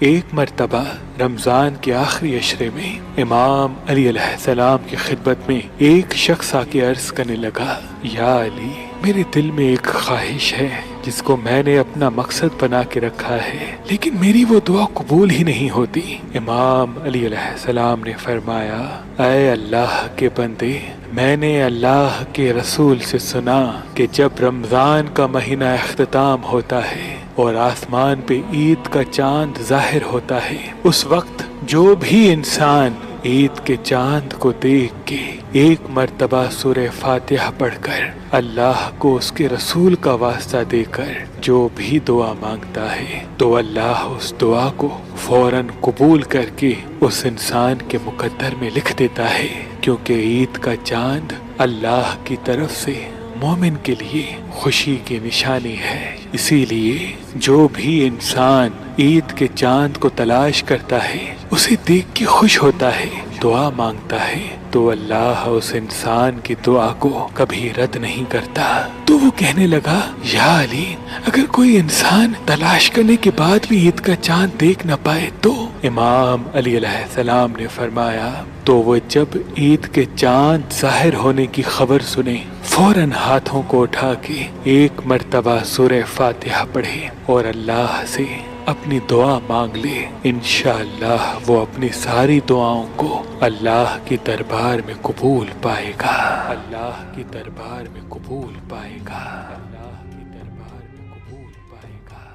एक मर्तबा रमजान के आखिरी अशरे में इमाम अली अलैहिस्सलाम की खिदमत में एक शख्स आके अर्ज करने लगा, या अली, मेरे दिल में एक ख्वाहिश है जिसको मैंने अपना मकसद बना के रखा है, लेकिन मेरी वो दुआ कबूल ही नहीं होती। इमाम अली अलैहिस्सलाम ने फरमाया, ऐ अल्लाह के बंदे, मैंने अल्लाह के रसूल से सुना कि जब रमजान का महीना इख्तिताम होता है और आसमान पे ईद का चांद जाहिर होता है, उस वक्त जो भी इंसान ईद के चांद को देख के एक मर्तबा सूरह फातिहा पढ़कर अल्लाह को उसके रसूल का वास्ता देकर जो भी दुआ मांगता है, तो अल्लाह उस दुआ को फौरन कबूल करके उस इंसान के मुकद्दर में लिख देता है, क्योंकि ईद का चांद अल्लाह की तरफ से मोमिन के लिए खुशी की निशानी है। इसीलिए जो भी इंसान ईद के चांद को तलाश करता है, उसे देख के खुश होता है, दुआ मांगता है, तो अल्लाह उस इंसान की दुआ को कभी रद्द नहीं करता। तो वो कहने लगा, या अली, अगर कोई इंसान तलाश करने के बाद भी ईद का चांद देख न पाए तो? इमाम अली अलैहिस्सलाम ने फरमाया, तो वो जब ईद के चांद जाहिर होने की खबर सुने, फौरन हाथों को उठा के एक मर्तबा सूरह फातिहा पढ़े और अल्लाह से अपनी दुआ मांग ले। इंशाअल्लाह वो अपनी सारी दुआओं को अल्लाह के दरबार में कबूल पाएगा। अल्लाह के दरबार में कबूल पाएगा। अल्लाह के दरबार में कबूल पाएगा।